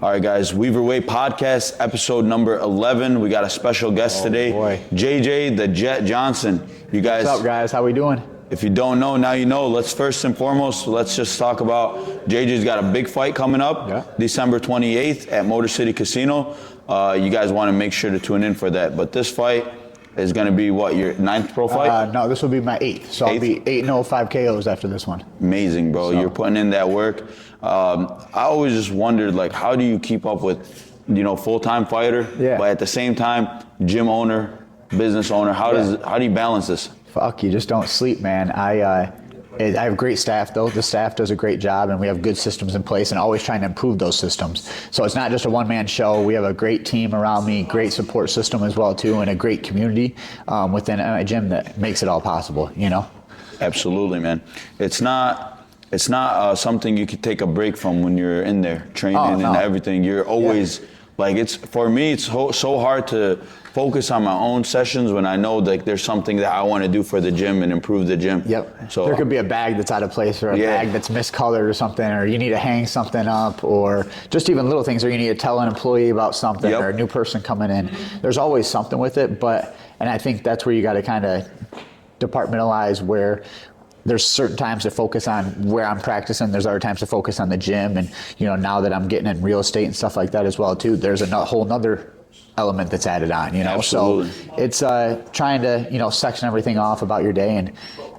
All right, guys, Weaver Way Podcast, episode number 11. We got a special guest today, boy. JJ the Jet Johnson. You guys, What's up, guys? How we doing? if you don't know, now you know. Let's first and foremost, let's just talk about JJ's got a big fight coming up, December 28th at Motor City Casino. You guys want to make sure to tune in for that. But this fight is going to be, what, your 9th pro fight? No, this will be my 8th. So I'll be 8-0, 5 KOs after this one. Amazing, bro. So you're putting in that work. I always just wondered, like, how do you keep up with, full-time fighter, but at the same time, gym owner, business owner? How do you balance this? Fuck, you just don't sleep, man. I have great staff, though. The staff does a great job, and we have good systems in place and always trying to improve those systems. So it's not just a one-man show. We have a great team around me, great support system as well, too, and a great community within my gym that makes it all possible, Absolutely, man. It's not something you could take a break from when you're in there training and everything. You're always for me, it's so hard to focus on my own sessions when I know that there's something that I want to do for the gym and improve the gym. Yep. So there could be a bag that's out of place or a bag that's miscolored or something, or you need to hang something up, or just even little things, or you need to tell an employee about something or a new person coming in. There's always something with it, and I think that's where you got to kind of departmentalize where there's certain times to focus on where I'm practicing. There's other times to focus on the gym. And, now that I'm getting in real estate and stuff like that as well, too, there's a whole nother element that's added on, Absolutely. So it's trying to, section everything off about your day. And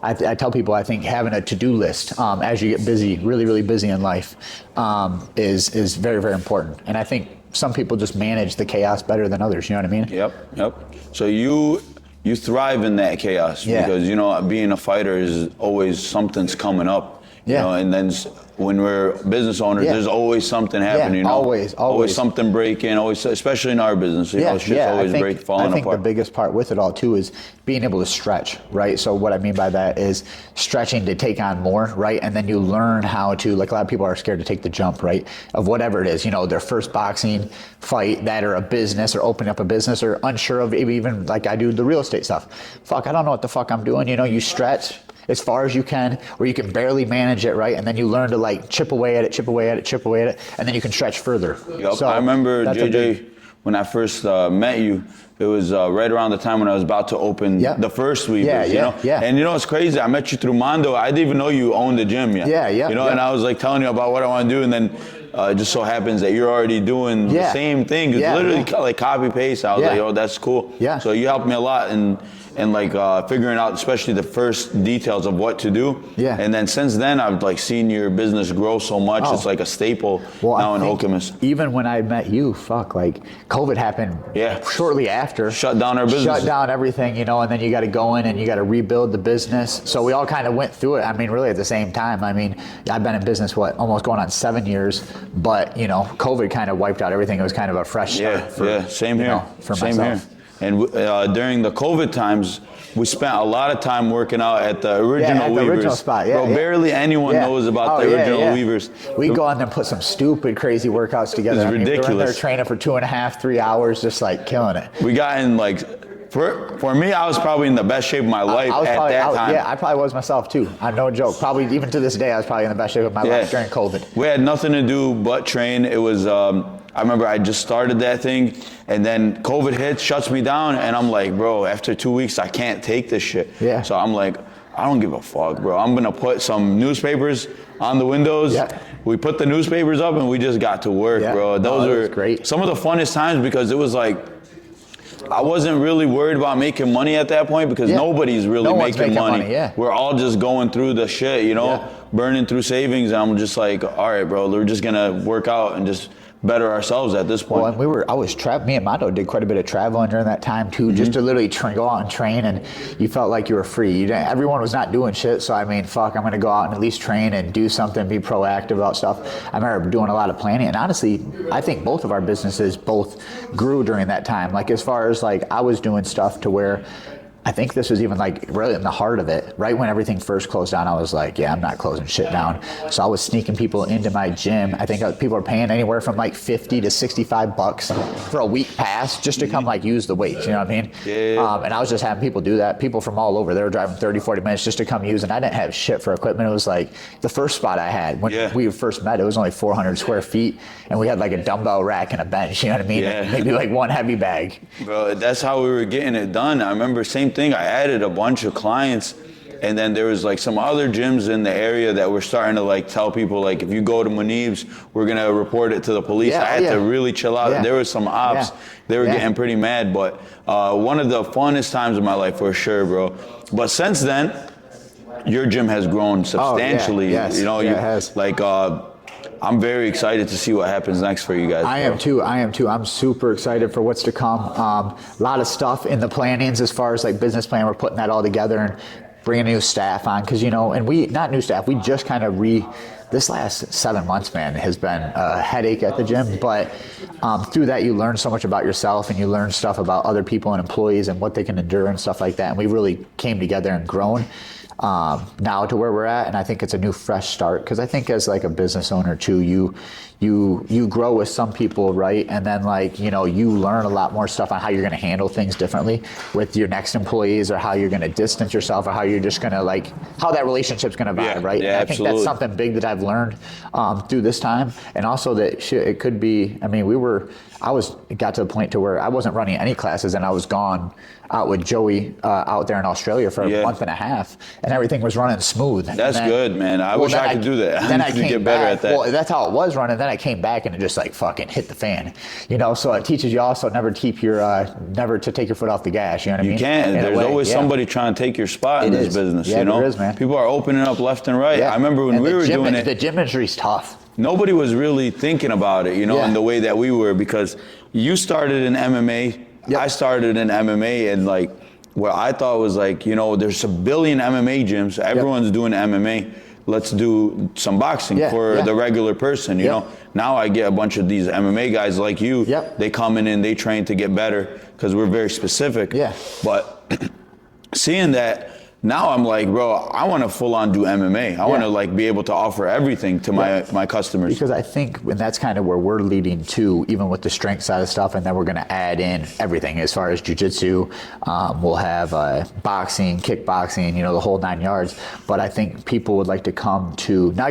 I tell people, I think having a to-do list as you get busy, really, really busy in life is very, very important. And I think some people just manage the chaos better than others. You know what I mean? Yep. So you thrive in that chaos because, being a fighter is always something's coming up, and then when we're business owners, there's always something happening, always something breaking, always, especially in our business, shit's always falling apart. I think the biggest part with it all too is being able to stretch, right? So what I mean by that is stretching to take on more, right? And then you learn how to, like a lot of people are scared to take the jump, right? Of whatever it is, their first boxing fight, that or a business or opening up a business, or unsure of even like I do the real estate stuff. Fuck, I don't know what the fuck I'm doing. You stretch as far as you can, where you can barely manage it, right? And then you learn to chip away at it, and then you can stretch further. Yep. So I remember, JJ, when I first met you, it was right around the time when I was about to open the first Weavers, And it's crazy, I met you through Mondo. I didn't even know you owned the gym yet. And I was telling you about what I want to do, and then it just so happens that you're already doing the same thing. It's literally copy paste. I was like, oh, that's cool. So you helped me a lot and figuring out especially the first details of what to do. And then since then, I've seen your business grow so much. It's like a staple now in Okemos. Even when I met you, COVID happened shortly after. Shut down our business. Shut down everything, and then you got to go in and you got to rebuild the business. So we all kind of went through it. I mean, really at the same time. I mean, I've been in business, almost going on 7 years, but, COVID kind of wiped out everything. It was kind of a fresh start same here. For same myself. Here. And during the COVID times, we spent a lot of time working out at the original Weavers. The original spot, Bro, barely anyone knows about the original Weavers. We go on and put some stupid, crazy workouts together. It's ridiculous. We're in there training for 2.5, 3 hours, just killing it. We got in for me, I was probably in the best shape of my life at that time. Yeah, I probably was myself too. No joke. Probably even to this day, I was probably in the best shape of my life during COVID. We had nothing to do but train. It was, I remember I just started that thing, and then COVID hits, shuts me down, and I'm like, bro, after 2 weeks, I can't take this shit. So I'm like, I don't give a fuck, bro. I'm gonna put some newspapers on the windows. We put the newspapers up, and we just got to work, bro. Those were great. Some of the funnest times because it was I wasn't really worried about making money at that point because nobody's really making money. We're all just going through the shit, burning through savings, and I'm just like, all right, bro, we're just gonna work out and just better ourselves at this point. Well, me and Mondo did quite a bit of traveling during that time too, just to literally go out and train, and you felt like you were free. Everyone was not doing shit, so I mean, fuck, I'm gonna go out and at least train and do something, be proactive about stuff. I remember doing a lot of planning, and honestly, I think both of our businesses both grew during that time. As far as I was doing stuff to where I think this was even like really in the heart of it. Right when everything first closed down, I was like, yeah, I'm not closing shit down. So I was sneaking people into my gym. I think people are paying anywhere from like $50 to $65 for a week pass just to come like use the weights, you know what I mean? Yeah. And I was just having people do that. People from all over, they were driving 30, 40 minutes just to come use, and I didn't have shit for equipment. It was like the first spot I had when we first met, it was only 400 square feet, and we had like a dumbbell rack and a bench, you know what I mean? Yeah. Maybe like one heavy bag. Bro, that's how we were getting it done. I remember same thing. I added a bunch of clients, and then there was like some other gyms in the area that were starting to like tell people like, if you go to Munib's, we're gonna report it to the police. I had to really chill out. There was some ops. They were getting pretty mad, but one of the funnest times of my life for sure, bro. But since then, your gym has grown substantially. Yes. You know, it has. Like I'm very excited to see what happens next for you guys. I am too. I'm super excited for what's to come. A lot of stuff in the plannings as far as like business plan. We're putting that all together and bringing new staff on, because and we not new staff. We just kind of this last 7 months, man, has been a headache at the gym. But through that, you learn so much about yourself, and you learn stuff about other people and employees and what they can endure and stuff like that. And we really came together and grown. Now to where we're at, and I think it's a new fresh start, because I think as like a business owner too, you grow with some people, right? And then like, you learn a lot more stuff on how you're going to handle things differently with your next employees, or how you're going to distance yourself, or how you're just going to like, how that relationship's going to vibe, right? Yeah, and I think that's something big that I've learned through this time. And also that it could be, I mean, it got to the point to where I wasn't running any classes, and I was gone out with Joey out there in Australia for a month and a half, and everything was running smooth. That's good, man. I wish I could do that. Then I need to came get better at that. Well, that's how it was running. Then I came back and it just like fucking hit the fan, So it teaches you also never to take your foot off the gas. You know what I mean? You can't. There's always somebody trying to take your spot in this business. Yeah, there is, man. People are opening up left and right. I remember when we were doing it. The gym industry's tough. Nobody was really thinking about it, in the way that we were, because you started in MMA. Yep. I started in MMA, and like what I thought was like, there's a billion MMA gyms. Everyone's doing MMA. Let's do some boxing for the regular person, you know. Now I get a bunch of these MMA guys like you. Yep. They come in and they train to get better because we're very specific. Yeah. But seeing that, now I'm like, bro, I want to full on do MMA. I want to like be able to offer everything to my customers. Because I think, and that's kind of where we're leading to, even with the strength side of stuff, and then we're going to add in everything as far as jiu-jitsu. We'll have boxing, kickboxing, the whole 9 yards. But I think people would like to come to, now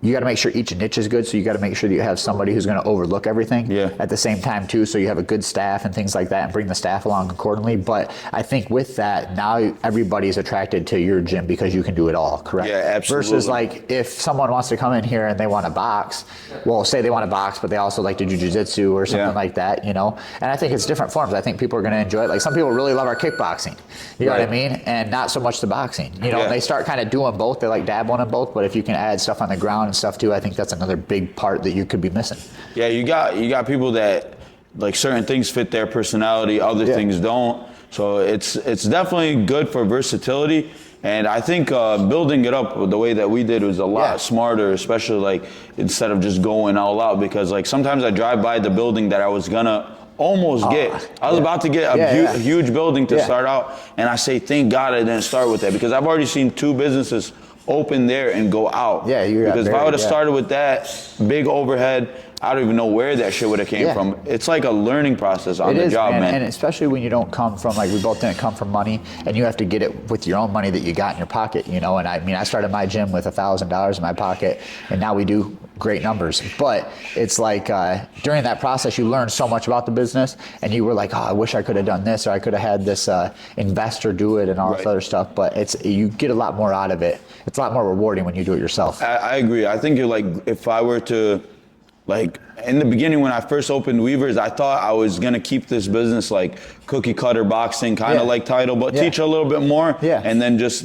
you got to make sure each niche is good, so you got to make sure that you have somebody who's going to overlook everything at the same time too, so you have a good staff and things like that, and bring the staff along accordingly. But I think with that, now everybody's attracted to your gym because you can do it all, correct? Yeah, absolutely. Versus like if someone wants to come in here and they want to box, well, say they want to box, but they also like to do jiu-jitsu or something like that, And I think it's different forms. I think people are going to enjoy it. Like some people really love our kickboxing, you know what I mean? And not so much the boxing. They start kind of doing both. They like dabbling in both, but if you can add stuff on the ground and stuff too, I think that's another big part that you could be missing. Yeah, you got people that like certain things fit their personality, other things don't. So it's definitely good for versatility. And I think building it up the way that we did was a lot smarter, especially like instead of just going all out, because like sometimes I drive by the building that I was gonna almost get. I was about to get a huge building to start out, and I say, thank God I didn't start with that, because I've already seen 2 businesses open there and go out. Yeah, because if I would have started with that big overhead, I don't even know where that shit would have came from. It's like a learning process on the job, man. And especially when you don't come from, like we both didn't come from money, and you have to get it with your own money that you got in your pocket, And I mean, I started my gym with $1,000 in my pocket, and now we do great numbers. But it's like during that process, you learn so much about the business, and you were like, oh, I wish I could have done this, or I could have had this investor do it and all this other stuff. But you get a lot more out of it. It's a lot more rewarding when you do it yourself. I agree. I think if I were to, like in the beginning when I first opened Weavers, I thought I was gonna keep this business like cookie cutter boxing, kind of like Title, but teach a little bit more, and then just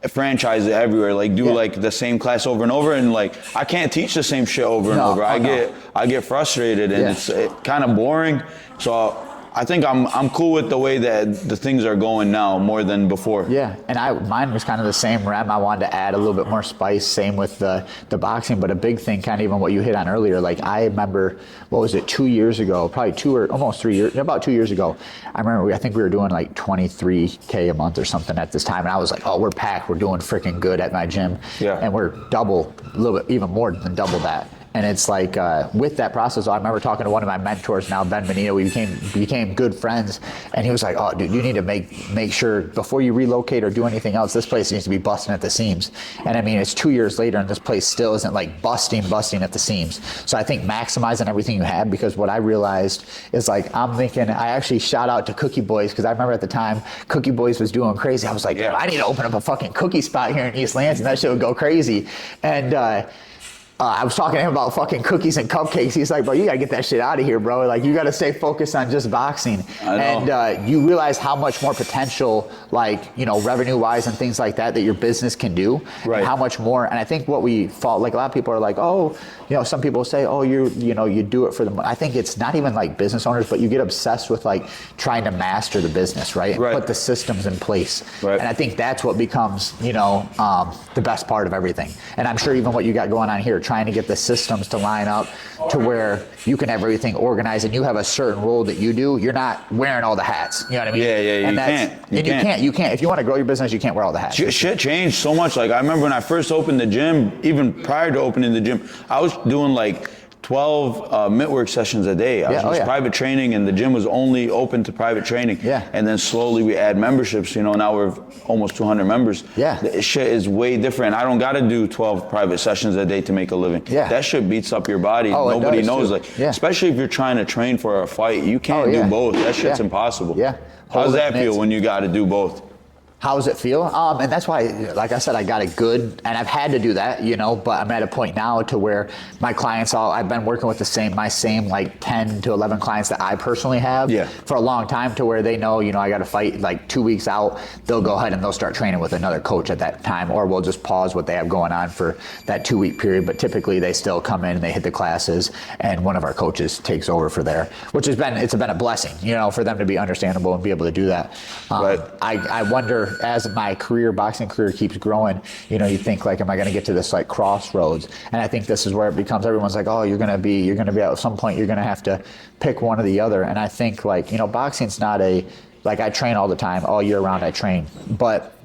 franchise it everywhere. Like do like the same class over and over, and like I can't teach the same shit over and over. I get frustrated, and it's kind of boring. So I think I'm cool with the way that the things are going now more than before. Yeah, and mine was kind of the same rem. I wanted to add a little bit more spice. Same with the boxing, but a big thing, kind of even what you hit on earlier. Like I remember, what was it, 2 years ago? Probably 2 or almost 3 years. About 2 years ago, I remember I think we were doing like 23K a month or something at this time, and I was like, oh, we're packed. We're doing freaking good at my gym, and we're double, a little bit, even more than double that. And it's like with that process, I remember talking to one of my mentors now, Ben Benito. We became good friends, and he was like, "Oh, dude, you need to make sure before you relocate or do anything else, this place needs to be busting at the seams." And I mean, it's 2 years later, and this place still isn't like busting at the seams. So I think maximizing everything you have, because what I realized is like I'm thinking. I actually shout out to Cookie Boys because I remember at the time Cookie Boys was doing crazy. I was like, I need to open up a fucking cookie spot here in East Lansing. That shit would go crazy, and. I was talking to him about fucking cookies and cupcakes. He's like, bro, you gotta get that shit out of here, bro. Like, you gotta stay focused on just boxing. And you realize how much more potential, like, you know, revenue-wise and things like that your business can do. Right. And how much more. And I think what we fall, like, a lot of people are like, oh, you know, some people say, oh, you do it for the money. I think it's not even like business owners, but you get obsessed with like trying to master the business, right? And put the systems in place. Right. And I think that's what becomes, you know, the best part of everything. And I'm sure even what you got going on here, trying to get the systems to line up to where you can have everything organized and you have a certain role that you do. You're not wearing all the hats. You know what I mean? Yeah, you can't. If you want to grow your business, you can't wear all the hats. Shit changed so much. Like I remember when I first opened the gym, even prior to opening the gym, I was doing like 12 mitt work sessions a day. I was private training, and the gym was only open to private training. Yeah. And then slowly we add memberships. You know, now we're almost 200 members. Yeah. The shit is way different. I don't got to do 12 private sessions a day to make a living. Yeah. That shit beats up your body. Nobody knows. Too. Like, especially if you're trying to train for a fight, you can't do both. That shit's impossible. Yeah. How does that feel when you got to do both? How does it feel? And that's why, like I said, I got it good, and I've had to do that, you know, but I'm at a point now to where my clients, I've been working with my same like 10 to 11 clients that I personally have for a long time, to where they know, you know, I got to fight like 2 weeks out. They'll go ahead and they'll start training with another coach at that time, or we'll just pause what they have going on for that 2 week period. But typically they still come in and they hit the classes, and one of our coaches takes over for there, which has been a blessing, you know, for them to be understandable and be able to do that. I wonder, as my boxing career keeps growing, you know, you think like, am I going to get to this like crossroads? And I think this is where it becomes, everyone's like, oh, you're going to be at some point, you're going to have to pick one or the other. And I think like, you know, boxing's not like I train all the time, all year round I train, but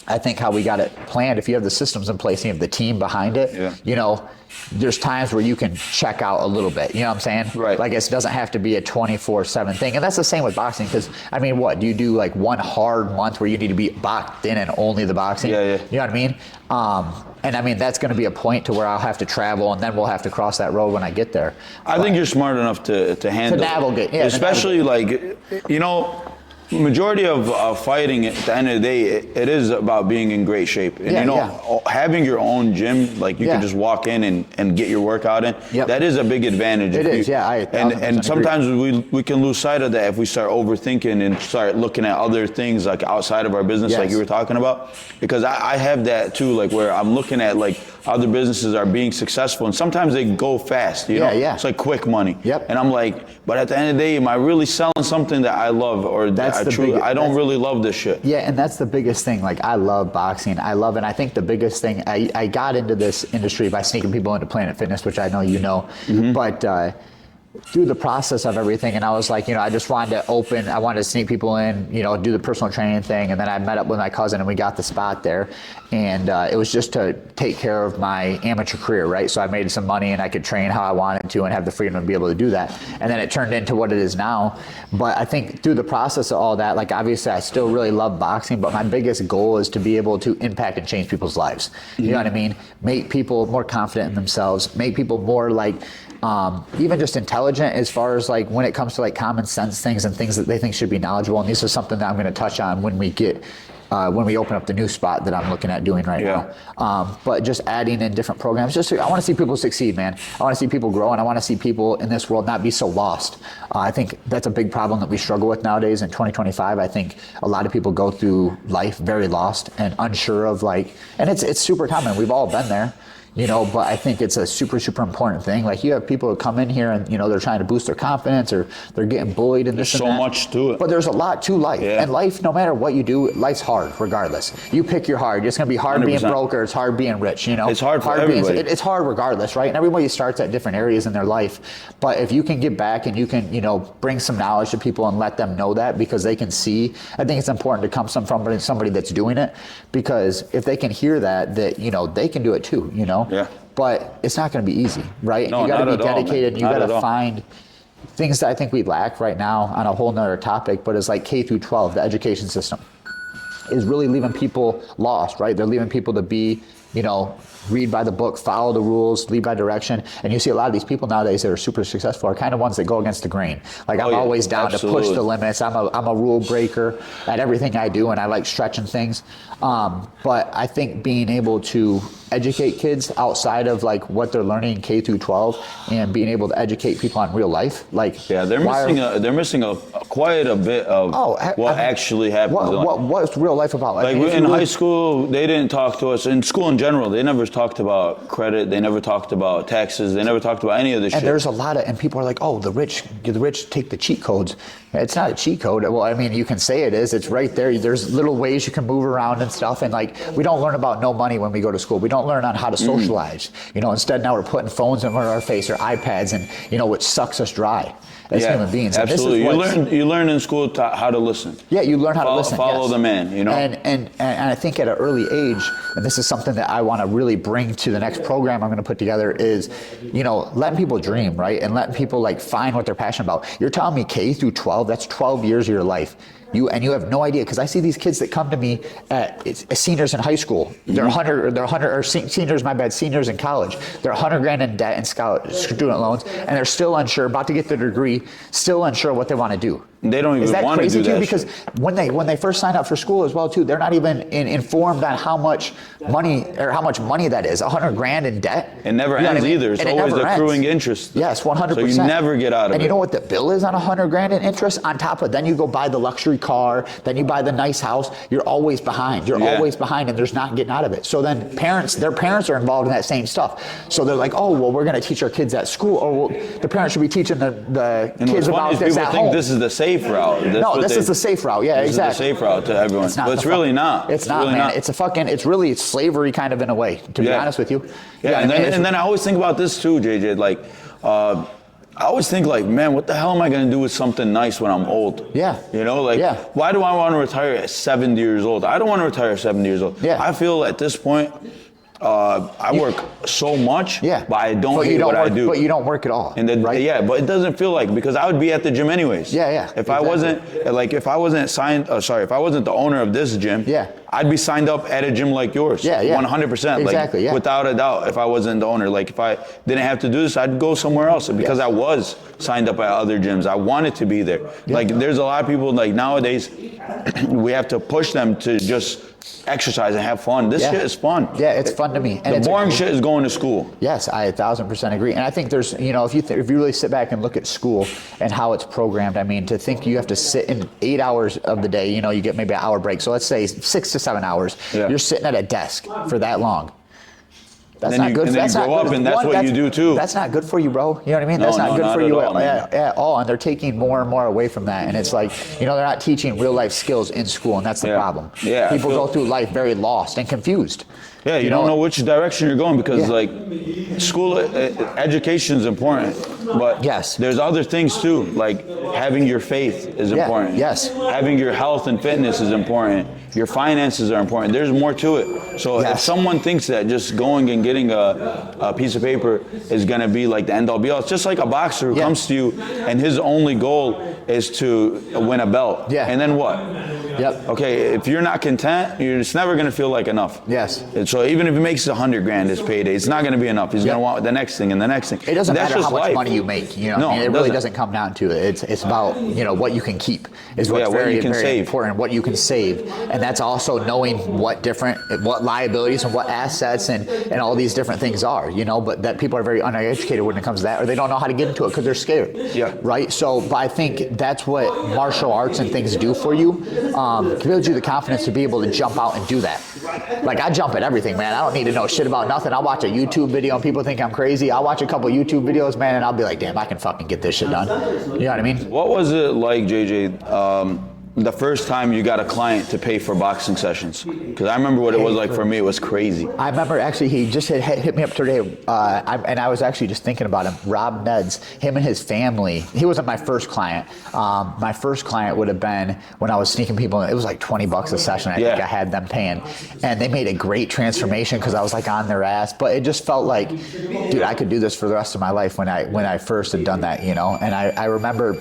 I think how we got it planned, if you have the systems in place and you have the team behind it, you know, there's times where you can check out a little bit, you know what I'm saying? Right. Like it doesn't have to be a 24/7 thing. And that's the same with boxing, because I mean, what, do you do like one hard month where you need to be boxed in and only the boxing? You know what I mean? And I mean, that's going to be a point to where I'll have to travel, and then we'll have to cross that road when I get there. I think you're smart enough to handle to navigate, especially like, you know, majority of fighting, at the end of the day, it is about being in great shape. And having your own gym, like you can just walk in and get your workout in, that is a big advantage. It is, and sometimes we can lose sight of that if we start overthinking and start looking at other things like outside of our business, like you were talking about. Because I have that too, like where I'm looking at like other businesses are being successful, and sometimes they go fast, you know? It's like quick money. And I'm like, but at the end of the day, am I really selling something that I love, or I don't really love this shit? Yeah, and that's the biggest thing. Like, I love boxing. I love it. And I think the biggest thing, I got into this industry by sneaking people into Planet Fitness, which I know you know, but through the process of everything, and I was like, you know, I just wanted to sneak people in, you know, do the personal training thing, and then I met up with my cousin and we got the spot there, and it was just to take care of my amateur career, right? So I made some money and I could train how I wanted to and have the freedom to be able to do that, and then it turned into what it is now. But I think through the process of all that, like obviously I still really love boxing, but my biggest goal is to be able to impact and change people's lives. You know what I mean? Make people more confident in themselves, make people more like even just intelligent as far as like when it comes to like common sense things and things that they think should be knowledgeable. And this is something that I'm going to touch on when we open up the new spot that I'm looking at doing right now. But just adding in different programs, I want to see people succeed, man. I want to see people grow, and I want to see people in this world not be so lost. I think that's a big problem that we struggle with nowadays in 2025. I think a lot of people go through life very lost and unsure of like, and it's super common. We've all been there. but I think it's a super, super important thing. Like you have people who come in here and, they're trying to boost their confidence or they're getting bullied and there's this so and that. much to it. But there's a lot to life. Yeah. And life, no matter what you do, life's hard regardless. You pick your hard. It's going to be hard 100%. being broke or it's hard being rich, It's hard for everybody. It's hard regardless, right? And everybody starts at different areas in their life. But if you can get back and you can, bring some knowledge to people and let them know that because they can see, I think it's important to come from somebody that's doing it because if they can hear that, they can do it too, Yeah. But it's not going to be easy, right? No, you got to be dedicated. All, you got to find things that I think we lack right now on a whole nother topic, but it's like K through 12, the education system is really leaving people lost, right? They're leaving people to be, read by the book, follow the rules, lead by direction. And you see a lot of these people nowadays that are super successful are kind of ones that go against the grain. Like I'm always down to push the limits. I'm a rule breaker at everything I do and I like stretching things. But I think being able to educate kids outside of like what they're learning in K through 12 and being able to educate people on real life. They're missing quite a bit of what actually happens. What's real life about? Like in high school, they didn't talk to us. In school in general, they never talked about credit. They never talked about taxes. They never talked about any of this shit. And there's a lot of, and people are like, oh, the rich take the cheat codes. It's not a cheat code. Well, I mean, you can say it is. It's right there. There's little ways you can move around and stuff. And like, we don't learn about no money when we go to school. We don't learn on how to socialize. Instead now we're putting phones in our face or iPads and, which sucks us dry as human beings. Absolutely. And you learn in school how to listen. Yeah, you learn how to listen. Follow the man, And I think at an early age, and this is something that I want to really bring to the next program I'm going to put together is, letting people dream, right? And letting people like find what they're passionate about. You're telling me K through 12, that's 12 years of your life. You have no idea, because I see these kids that come to me as seniors in high school. They're seniors in college. They're $100,000 in debt and student loans, and they're still unsure, about to get their degree, still unsure what they want to do. They don't even want to do that. Is that crazy to you? Because when they first sign up for school as well too, they're not even informed on how much money that is. $100,000 in debt. It never ends either. It's always accruing interest. Yes, 100%. So you never get out of it. And you know what the bill is on $100,000 in interest? On top of, then you go buy the luxury car, then you buy the nice house. You're always behind. Always behind, and there's not getting out of it. So then their parents are involved in that same stuff. So they're like, oh, well, we're going to teach our kids at school. Or the parents should be teaching the kids about this at home. People think this is the safe route. This is the safe route. Yeah, exactly. This is the safe route to everyone. But it's really not. It's not, man. It's slavery kind of in a way, to be honest with you. Yeah, and then I always think about this too, JJ. Like, I always think like, man, what the hell am I going to do with something nice when I'm old? Yeah. Why do I want to retire at 70 years old? I don't want to retire at 70 years old. Yeah. I feel at this point, I work so much, but I don't hate what I do. But you don't work at all, right? Yeah, but it doesn't feel like, because I would be at the gym anyways. Yeah. If I wasn't if I wasn't the owner of this gym, I'd be signed up at a gym like yours. Yeah. 100%. Exactly. Without a doubt. If I wasn't the owner, like if I didn't have to do this, I'd go somewhere else because I was signed up at other gyms. I wanted to be there. Like there's a lot of people like nowadays, we have to push them to just exercise and have fun. This shit is fun. Yeah, it's fun to me. And the boring shit is going to school. Yes, I 1,000% agree. And I think there's, if you really sit back and look at school and how it's programmed, I mean, to think you have to sit in 8 hours of the day, you get maybe an hour break. So let's say 6 to 7 hours. Yeah. You're sitting at a desk for that long. That's not good. And then you grow up, and that's what you do too. That's not good for you, bro. You know what I mean? That's not good for you at all. And they're taking more and more away from that. And it's like, they're not teaching real life skills in school, and that's the problem. Yeah. People go through life very lost and confused. Yeah, you don't know which direction you're going because like school education is important, but there's other things too, like having your faith is important. Yes. Having your health and fitness is important. Your finances are important. There's more to it. So if someone thinks that just going and getting a piece of paper is going to be like the end all be all, it's just like a boxer who comes to you and his only goal is to win a belt. Yeah. And then what? Yep. Okay, if you're not content, it's never going to feel like enough. Yes. And so even if he makes $100,000 his payday, it's not going to be enough. He's going to want the next thing and the next thing. It doesn't matter how much money you make. No, it really doesn't come down to it. It's about what you can keep is what's very important. What you can save, and that's also knowing what liabilities and what assets and all these different things are. But that people are very uneducated when it comes to that, or they don't know how to get into it because they're scared. Yeah. Right. So, but I think that's what martial arts and things do for you. builds you the confidence to be able to jump out and do that. Like, I jump at everything, man. I don't need to know shit about nothing. I'll watch a YouTube video and people think I'm crazy. I'll watch a couple YouTube videos, man, and I'll be like, damn, I can fucking get this shit done. You know what I mean? What was it like, JJ, the first time you got a client to pay for boxing sessions? Because I remember what it was like for me. It was crazy. I remember actually he just hit me up today, and I was actually just thinking about him. Rob Neds, him and his family. He wasn't my first client. My first client would have been when I was sneaking people in. It was like $20 a session. I think I had them paying, and they made a great transformation because I was like on their ass. But it just felt like, dude, I could do this for the rest of my life when I first had done that, you know. And I remember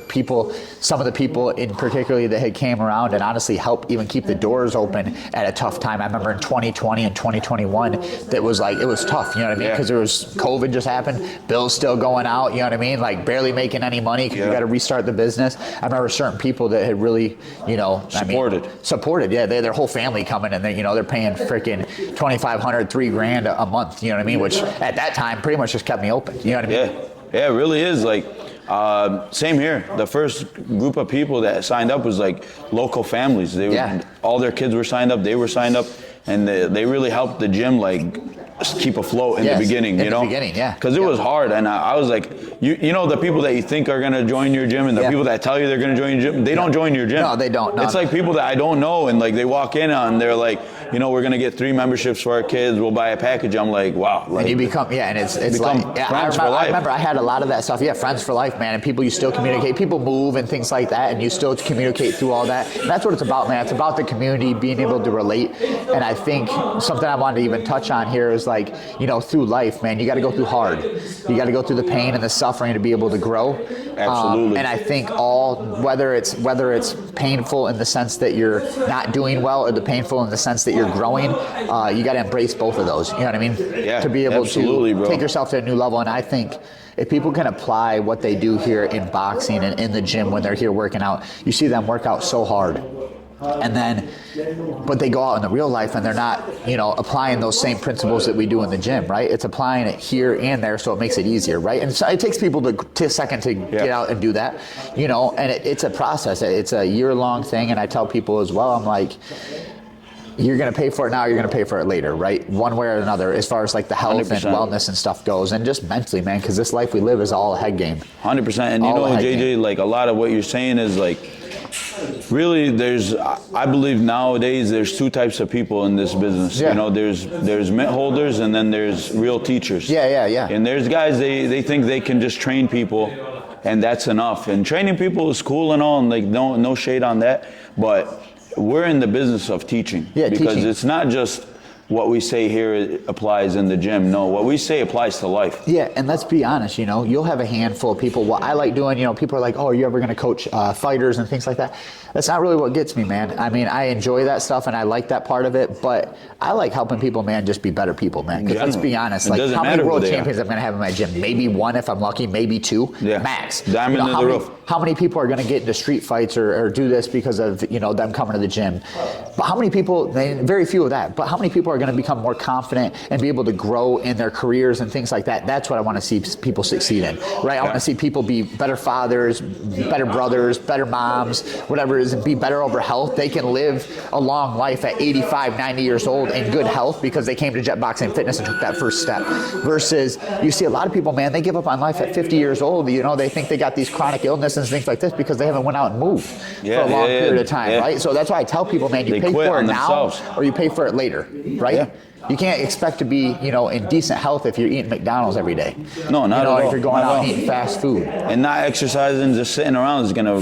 some of the people in particularly that had came around and honestly helped even keep the doors open at a tough time. I remember in 2020 and 2021 that was like, it was tough, you know what I mean? Because there was COVID just happened, bills still going out, you know what I mean? Like barely making any money because you got to restart the business. I remember certain people that had really, you know, supported, yeah, their whole family coming and they're paying freaking $2,500, $3,000 a month, you know what I mean? Which at that time pretty much just kept me open, you know what I mean? Yeah, it really is. Like, same here. The first group of people that signed up was like local families. They all their kids were signed up. They were signed up, and they really helped the gym like keep afloat in the beginning. You know, because it was hard. And I was like, you know, the people that you think are gonna join your gym, and the people that tell you they're gonna join your gym, they don't join your gym. No, they don't. No, it's like people that I don't know, and like they walk in and they're like, you know, we're gonna get 3 memberships for our kids. We'll buy a package. I'm like, wow. Like, and you become, and it's like, I remember I had a lot of that stuff. Yeah, friends for life, man. And people you still communicate. People move and things like that, and you still communicate through all that. And that's what it's about, man. It's about the community, being able to relate. And I think something I wanted to even touch on here is like, you know, through life, man, you got to go through hard. You got to go through the pain and the suffering to be able to grow. Absolutely. And I think whether it's painful in the sense that you're not doing well, or the painful in the sense that you're growing, you got to embrace both of those. You know what I mean? Yeah, to be able to take bro. yourself to a new level. And I think if people can apply what they do here in boxing and in the gym when they're here working out, you see them work out so hard. And then, but they go out in the real life and they're not, you know, applying those same principles that we do in the gym, right? It's applying it here and there, so it makes it easier, right? And so it takes people to a second to get out and do that, you know, and it's a process. It's a year-long thing, and I tell people as well, I'm like, you're going to pay for it now, you're going to pay for it later, right? One way or another, as far as like the health 100%. And wellness and stuff goes, and just mentally, man, because this life we live is all a head game. 100%. And you know, JJ, like a lot of what you're saying is like, really, I believe nowadays there's 2 types of people in this business. You know, there's mitt holders and then there's real teachers. Yeah. And there's guys, they think they can just train people and that's enough. And training people is cool and all, and like no shade on that. But we're in the business of teaching. Because it's not just what we say here applies in the gym. No, what we say applies to life. Yeah, and let's be honest, you know, you'll have a handful of people. What I like doing, you know, people are like, oh, are you ever going to coach fighters and things like that? That's not really what gets me, man. I mean, I enjoy that stuff and I like that part of it, but I like helping people, man, just be better people, man. Because let's be honest, like how many world champions I'm going to have in my gym? Maybe 1 if I'm lucky, maybe 2, max. Diamond in the rough. How many people are going to get into street fights or do this because of, you know, them coming to the gym? But how many people, very few of that, but how many people are going to become more confident and be able to grow in their careers and things like that? That's what I want to see people succeed in, right? I want to see people be better fathers, better brothers, better moms, whatever it is, and be better over health. They can live a long life at 85, 90 years old in good health because they came to Jet Boxing Fitness and took that first step. Versus you see a lot of people, man, they give up on life at 50 years old. You know, they think they got these chronic illnesses and things like this because they haven't went out and moved for a long period of time, right? So that's why I tell people, man, you pay for it now or you pay for it later, right? You can't expect to be, you know, in decent health if you're eating McDonald's every day. No, not at all. If you're going out and eating fast food. And not exercising, just sitting around is gonna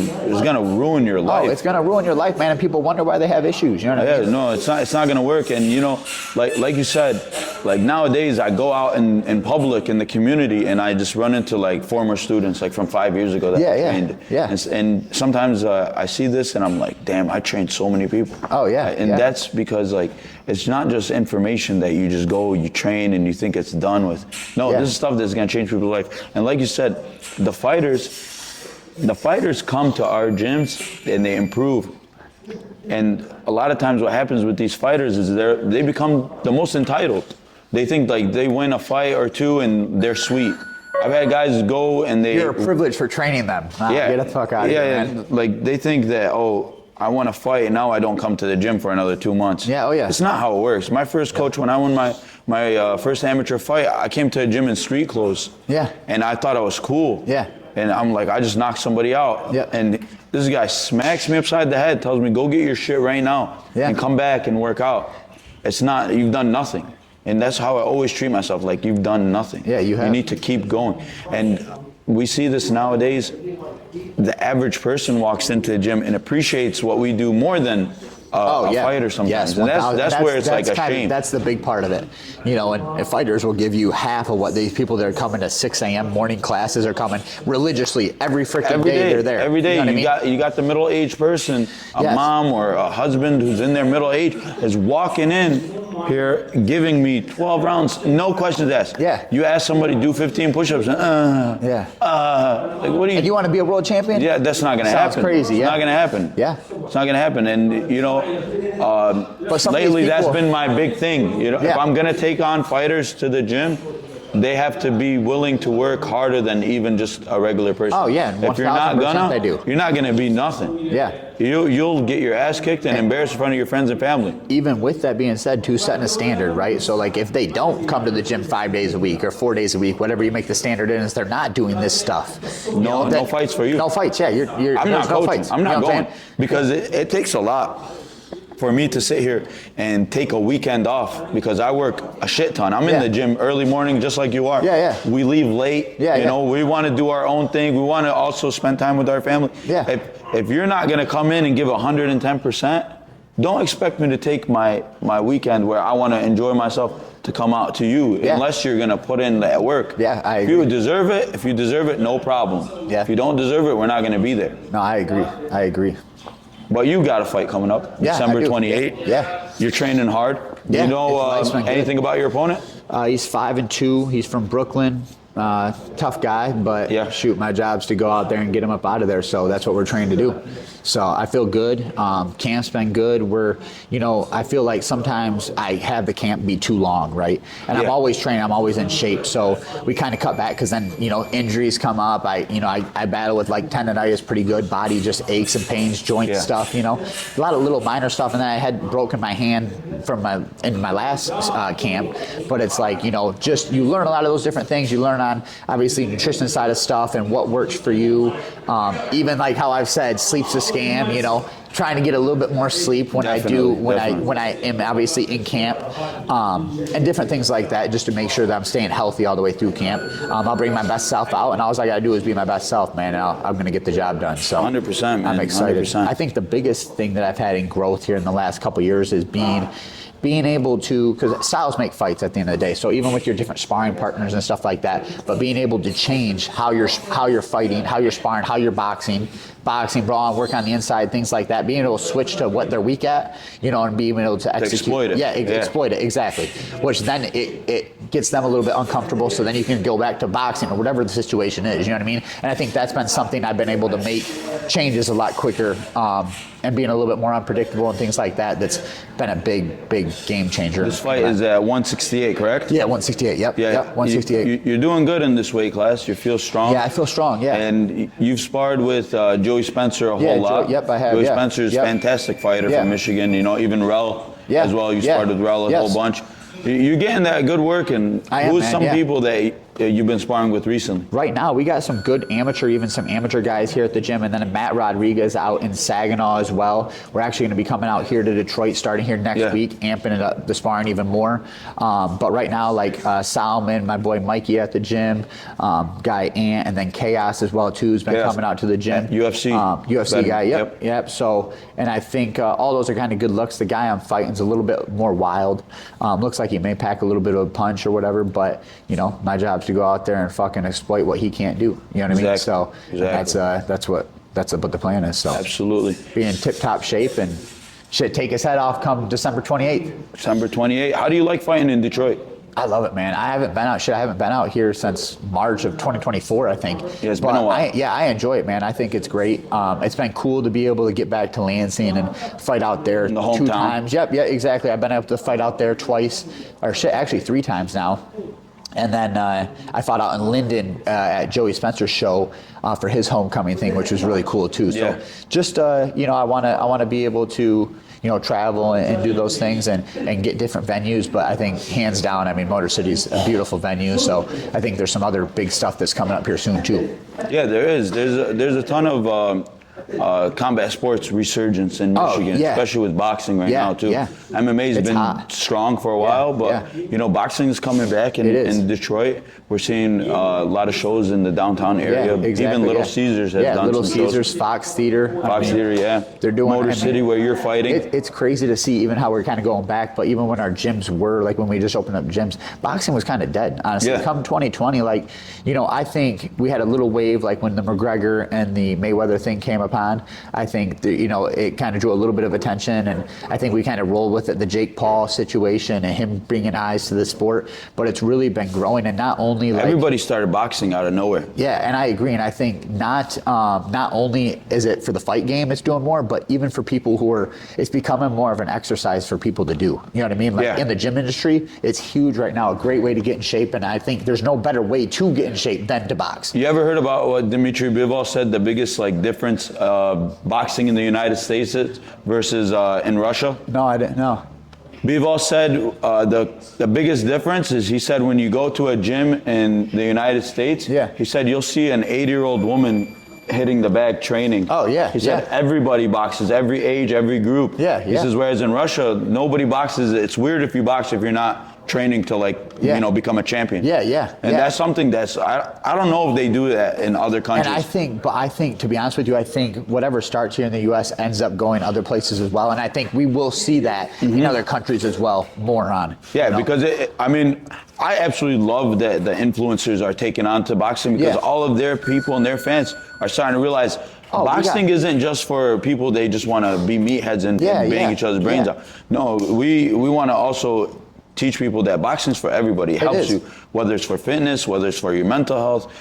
ruin your life. Oh, it's gonna ruin your life, man, and people wonder why they have issues. You know what I mean? No, it's not gonna work. And you know, like you said, like nowadays I go out in public in the community and I just run into like former students like from 5 years ago that I trained. And sometimes I see this and I'm like, damn, I trained so many people. Oh yeah. And that's because like it's not just information that you just go, you train, and you think it's done with. No, this is stuff that's gonna change people's life. And like you said, the fighters come to our gyms and they improve. And a lot of times what happens with these fighters is they become the most entitled. They think like they win a fight or 2 and they're sweet. I've had guys go and You're a privilege for training them. Get the fuck out of here, man. Like they think that, I want to fight, and now I don't come to the gym for another 2 months. Yeah, oh yeah. It's not how it works. My first coach, when I won my first amateur fight, I came to a gym in street clothes. Yeah. And I thought I was cool. Yeah. And I'm like, I just knocked somebody out. Yeah. And this guy smacks me upside the head, tells me, go get your shit right now and come back and work out. It's not, you've done nothing. And that's how I always treat myself, like you've done nothing. Yeah, you have. You need to keep going. And we see this nowadays. The average person walks into the gym and appreciates what we do more than a fighter sometimes. Yes, and that's where it's like a shame. That's the big part of it. You know, and fighters will give you half of what these people that are coming to 6 a.m. morning classes are coming religiously every freaking day they're there. Every day. You know you got the middle-aged person, a mom or a husband who's in their middle age is walking in here giving me 12 rounds, no questions asked. Yeah. You ask somebody do 15 push-ups, like what do you? And you want to be a world champion? Yeah, that's not going to happen. Sounds crazy. It's not going to happen. Yeah. It's not going to happen. And you know, lately that's been my big thing. You know, if I'm going to take on fighters to the gym, they have to be willing to work harder than even just a regular person. Oh yeah, if you're not gonna, they do. You're not gonna be nothing. Yeah. You'll get your ass kicked and embarrassed in front of your friends and family. Even with that being said, too, setting a standard, right? So like if they don't come to the gym 5 days a week or 4 days a week, whatever you make the standard is, they're not doing this stuff. No fights for you. No fights. Yeah, I'm not coaching. Fights. I'm not going because it takes a lot for me to sit here and take a weekend off because I work a shit ton. I'm in the gym early morning just like you are. Yeah. We leave late. You know, we want to do our own thing. We want to also spend time with our family. Yeah. If you're not going to come in and give 110%, don't expect me to take my weekend where I want to enjoy myself to come out to you unless you're going to put in that work. Yeah, I agree. If you deserve it, no problem. Yeah. If you don't deserve it, we're not going to be there. No, I agree. But you got a fight coming up, December 28th. Yeah. You're training hard. Do you know anything about your opponent? He's 5-2. He's from Brooklyn. Tough guy, but shoot, my job's to go out there and get him up out of there. So that's what we're trained to do. So I feel good. Camp's been good. I feel like sometimes I have the camp be too long, right? And I'm always training. I'm always in shape. So we kind of cut back because then, injuries come up. I battle with like tendonitis pretty good. Body just aches and pains, joint stuff, a lot of little minor stuff. And then I had broken my hand in my last camp. But it's like, just you learn a lot of those different things. You learn on obviously nutrition side of stuff and what works for you. Even like how I've said, sleep's a scam, trying to get a little bit more sleep when I am obviously in camp, and different things like that, just to make sure that I'm staying healthy all the way through camp. I'll bring my best self out, and all I got to do is be my best self, man, and I'm going to get the job done. So 100%, man. I'm excited. 100%. I think the biggest thing that I've had in growth here in the last couple of years is being able to, because styles make fights at the end of the day. So even with your different sparring partners and stuff like that, but being able to change how you're fighting, how you're sparring, how you're boxing, brawl, work on the inside, things like that. Being able to switch to what they're weak at, and being able to execute. Exploit it. Exploit it, exactly. Which then it gets them a little bit uncomfortable, so then you can go back to boxing or whatever the situation is, you know what I mean? And I think that's been something I've been able to make changes a lot quicker, and being a little bit more unpredictable and things like that. That's been a big game changer. This fight is at 168, correct? Yeah, 168, yep. 168. You're doing good in this weight class. You feel strong. Yeah, I feel strong, yeah. And you've sparred with Joey Spencer a whole lot. Yep, I have. Joey Spencer's a fantastic fighter from Michigan. Even Rel as well. You sparred with Rel a whole bunch. You're getting that good work, and who's some people that you've been sparring with recently? Right now, we got some good some amateur guys here at the gym, and then Matt Rodriguez out in Saginaw as well. We're actually going to be coming out here to Detroit starting here next week, amping it up, the sparring even more. But right now, like Salman, my boy Mikey at the gym, guy Ant, and then Chaos as well too, who's been coming out to the gym. UFC guy, yep. So, and I think all those are kind of good looks. The guy I'm fighting is a little bit more wild. Looks like he may pack a little bit of a punch or whatever, but my job's to go out there and fucking exploit what he can't do. You know what I mean? So that's what the plan is. So absolutely, be in tip-top shape and should take his head off come December 28th. December 28th. How do you like fighting in Detroit? I love it, man. I haven't been out here since March of 2024, I think. Yeah, it's been a while. I enjoy it, man. I think it's great. It's been cool to be able to get back to Lansing and fight out there in the hometown. 2 times. Yep, yeah, exactly. I've been able to fight out there twice, or actually 3 times now. And then I fought out in Linden at Joey Spencer's show for his homecoming thing, which was really cool too. So just I want to be able to travel and do those things and get different venues. But I think hands down, I mean, Motor City's a beautiful venue. So I think there's some other big stuff that's coming up here soon too. Yeah, there is. There's a ton of combat sports resurgence in Michigan, especially with boxing now too. MMA's been strong for a while, but boxing is coming back in Detroit. We're seeing a lot of shows in the downtown area. Even Little Caesars has done Little some Caesars, shows. Fox Theater. Theater, they're doing Motor City where you're fighting. It's crazy to see even how we're kind of going back, but even when our gyms were, like when we just opened up gyms, boxing was kind of dead, honestly. Come 2020, I think we had a little wave like when the McGregor and the Mayweather thing came upon. I think it kind of drew a little bit of attention, and I think we kind of rolled with it, the Jake Paul situation and him bringing eyes to the sport, but it's really been growing. And not only everybody started boxing out of nowhere. Yeah, and I agree. And I think not only is it for the fight game, it's doing more, but even for people it's becoming more of an exercise for people to do. You know what I mean? In the gym industry, it's huge right now. A great way to get in shape, and I think there's no better way to get in shape than to box. You ever heard about what Dmitry Bivol said? The biggest difference boxing in the United States is versus in Russia? No, I didn't know. Bivol said the biggest difference is, he said, when you go to a gym in the United States, he said you'll see an 80-year-old woman hitting the bag training. Oh, yeah. He said everybody boxes, every age, every group. He says, whereas in Russia, nobody boxes. It's weird if you box if you're not training to become a champion. And that's something that's I don't know if they do that in other countries. And I think to be honest with you, I think whatever starts here in the U.S. ends up going other places as well, and I think we will see that in other countries as well more on. Because I absolutely love that the influencers are taking on to boxing, because all of their people and their fans are starting to realize boxing isn't just for people they just want to be meatheads and bang each other's brains out. No, we want to also teach people that boxing's for everybody. It helps you, whether it's for fitness, whether it's for your mental health,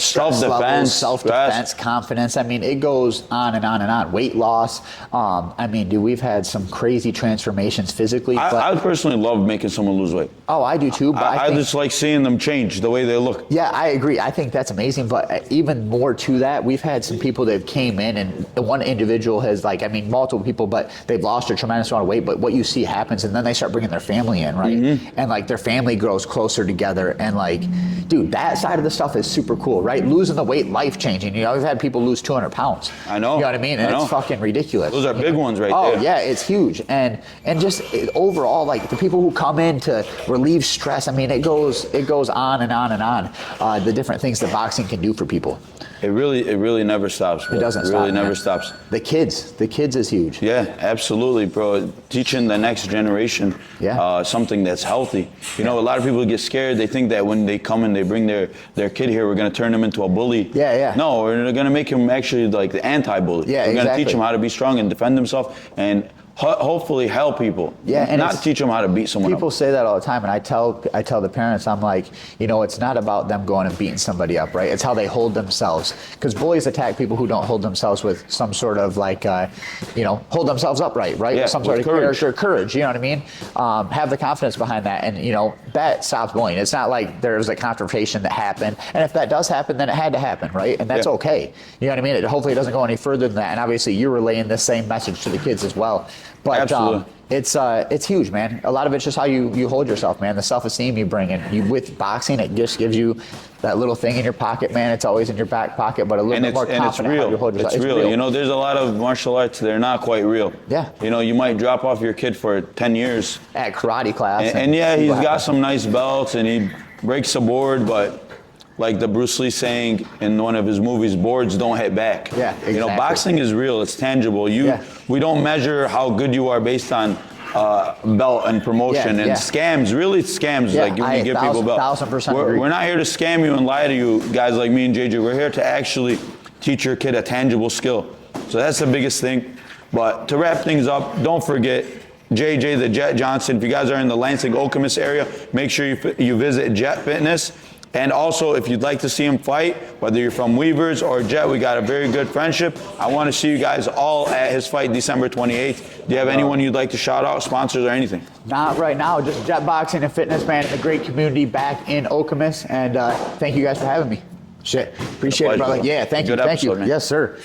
self-defense, confidence. I mean, it goes on and on and on. Weight loss. We've had some crazy transformations physically. I personally love making someone lose weight. Oh, I do too. But I just like seeing them change the way they look. Yeah, I agree. I think that's amazing. But even more to that, we've had some people that came in, and one individual has multiple people, but they've lost a tremendous amount of weight. But what you see happens, and then they start bringing their family in, right? And their family grows closer together, and dude, that side of the stuff is super cool, right? Losing the weight, life changing. We've had people lose 200 pounds. I know. You know what I mean? And it's fucking ridiculous. Those are big ones right there. Oh yeah, it's huge. And just overall, the people who come in to relieve stress, it goes on and on and on. The different things that boxing can do for people. It really never stops, bro. It doesn't stop. It really never stops. The kids is huge. Yeah, absolutely, bro. Teaching the next generation something that's healthy. A lot of people get scared. They think that when they come and they bring their kid here, we're going to turn them into a bully. No, we're going to make him actually the anti-bully. We're going to teach him how to be strong and defend himself, and hopefully help people. And not teach them how to beat someone people up. Say that all the time, and I tell the parents, I'm like, it's not about them going and beating somebody up, right? It's how they hold themselves, because bullies attack people who don't hold themselves with some sort of hold themselves upright, right? Some sort of character, courage, you know what I mean? Have the confidence behind that, and that stops bullying. It's not like there's a confrontation that happened, and if that does happen, then it had to happen, right? And that's okay. You know what I mean? Hopefully it doesn't go any further than that, and obviously you're relaying the same message to the kids as well. But it's huge, man. A lot of it's just how you hold yourself, man. The self-esteem you bring in. With boxing, it just gives you that little thing in your pocket, man. It's always in your back pocket, but a little bit more confident how you hold yourself. It's real. There's a lot of martial arts, they're not quite real. You might drop off your kid for 10 years. At karate class. And he's got some nice belts, and he breaks a board, but like the Bruce Lee saying in one of his movies, boards don't hit back. Exactly. Boxing is real. It's tangible. We don't measure how good you are based on belt and promotion and scams. Really, scams. When you give people belts. 1000% agree. We're not here to scam you and lie to you, guys like me and JJ. We're here to actually teach your kid a tangible skill. So that's the biggest thing. But to wrap things up, don't forget JJ the Jet Johnson. If you guys are in the Lansing Okemos area, make sure you visit Jet Fitness. And also, if you'd like to see him fight, whether you're from Weavers or Jet, we got a very good friendship. I want to see you guys all at his fight December 28th. Do you have anyone you'd like to shout out, sponsors or anything? Not right now, just Jet Boxing and Fitness, man, and the great community back in Okemos. And thank you guys for having me. Shit, appreciate it, brother. Yeah, thank you. Yes, sir.